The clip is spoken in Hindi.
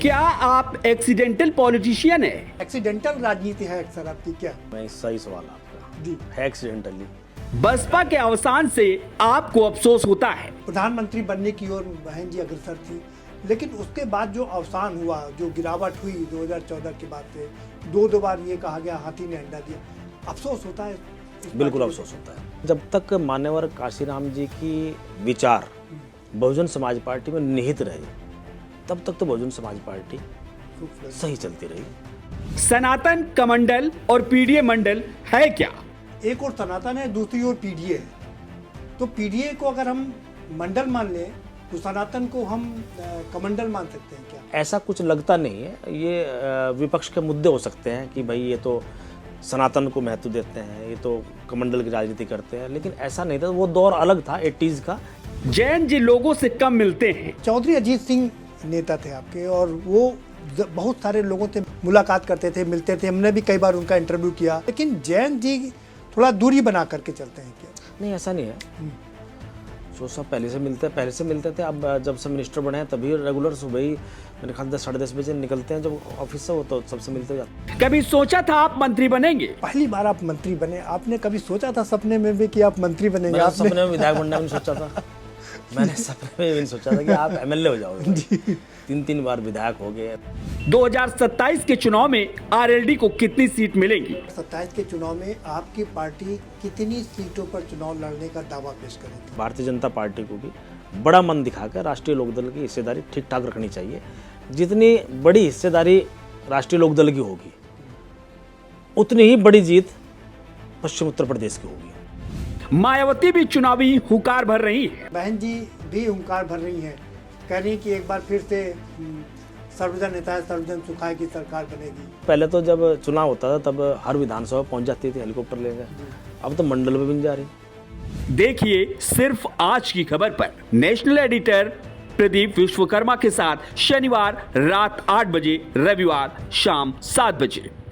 क्या आप एक्सीडेंटल पॉलिटिशियन है? एक्सीडेंटल राजनीति है अक्सर आपकी क्या? नहीं, सही सवाल आपका जी। है एक्सीडेंटली। बसपा के अवसान से आपको अफसोस होता है? प्रधानमंत्री बनने की ओर बहन जी अग्रसर थी, लेकिन उसके बाद जो अवसान हुआ, जो गिरावट हुई 2014 के बाद से, दो बार ये कहा गया हाथी ने अंडा दिया, अफसोस होता है। बिल्कुल अफसोस होता है। जब तक मान्यवर काशीराम जी की विचार बहुजन समाज पार्टी में निहित रहे, तब तक तो बहुजन समाज पार्टी सही चलती रही। सनातन कमंडल और पीडीए मंडल है क्या? एक और सनातन है, दूसरी ओर पीडीए है। तो पीडीए को अगर हम मंडल मान लें तो सनातन को हम कमंडल मान सकते हैं क्या? ऐसा कुछ लगता नहीं है। ये विपक्ष के मुद्दे हो सकते हैं कि भाई ये तो सनातन को महत्व देते हैं, ये तो कमंडल की राजनीति करते हैं, लेकिन ऐसा नहीं था। वो दौर अलग था 80s का। जैन जी लोगों से कम मिलते हैं। चौधरी अजीत सिंह नेता थे आपके, और वो बहुत सारे लोगों से मुलाकात करते थे, मिलते थे। हमने भी कई बार उनका इंटरव्यू किया, लेकिन जैन जी थोड़ा दूरी बना करके चलते हैं क्या? नहीं, ऐसा नहीं है। जो सब पहले से मिलते थे। अब जब से मिनिस्टर बने हैं तभी रेगुलर सुबह ही मेरे ख्याल 10 साढ़े 10 बजे निकलते हैं जब ऑफिस से, वो तो सबसे मिलते हो जाते हैं। कभी सोचा था आप मंत्री बनेंगे? पहली बार आप मंत्री बने, आपने कभी सोचा था सपने में भी कि आप मंत्री बनेंगे? मैंने सपने में विधायक बनना भी नहीं सोचा था। मैंने सपने में भी नहीं सोचा था कि आप एमएलए हो जाओगे। 3 बार विधायक हो गए। 2027 के चुनाव में आरएलडी को कितनी सीट मिलेंगी? 27 के चुनाव में आपकी पार्टी कितनी सीटों पर चुनाव लड़ने का दावा पेश करेगी? भारतीय जनता पार्टी को भी बड़ा मन दिखाकर राष्ट्रीय लोकदल की हिस्सेदारी ठीक ठाक रखनी चाहिए। जितनी बड़ी हिस्सेदारी राष्ट्रीय लोकदल की होगी, उतनी ही बड़ी जीत पश्चिम उत्तर प्रदेश की होगी। मायावती भी चुनावी हुंकार भर रही है। बहन जी भी हुंकार भर रही हैं, कह रही हैं कि एक बार फिर से सर्वजन हिताय सर्वजन सुखाय की सरकार बनेगी। पहले तो जब चुनाव होता था तब हर विधानसभा पहुंच जाती थी हेलीकॉप्टर लेकर, अब तो मंडल में भी नहीं जा रही। देखिए सिर्फ आज की खबर पर नेशनल एडिटर प्रदीप विश्वकर्मा के साथ शनिवार रात 8 बजे, रविवार शाम 7 बजे।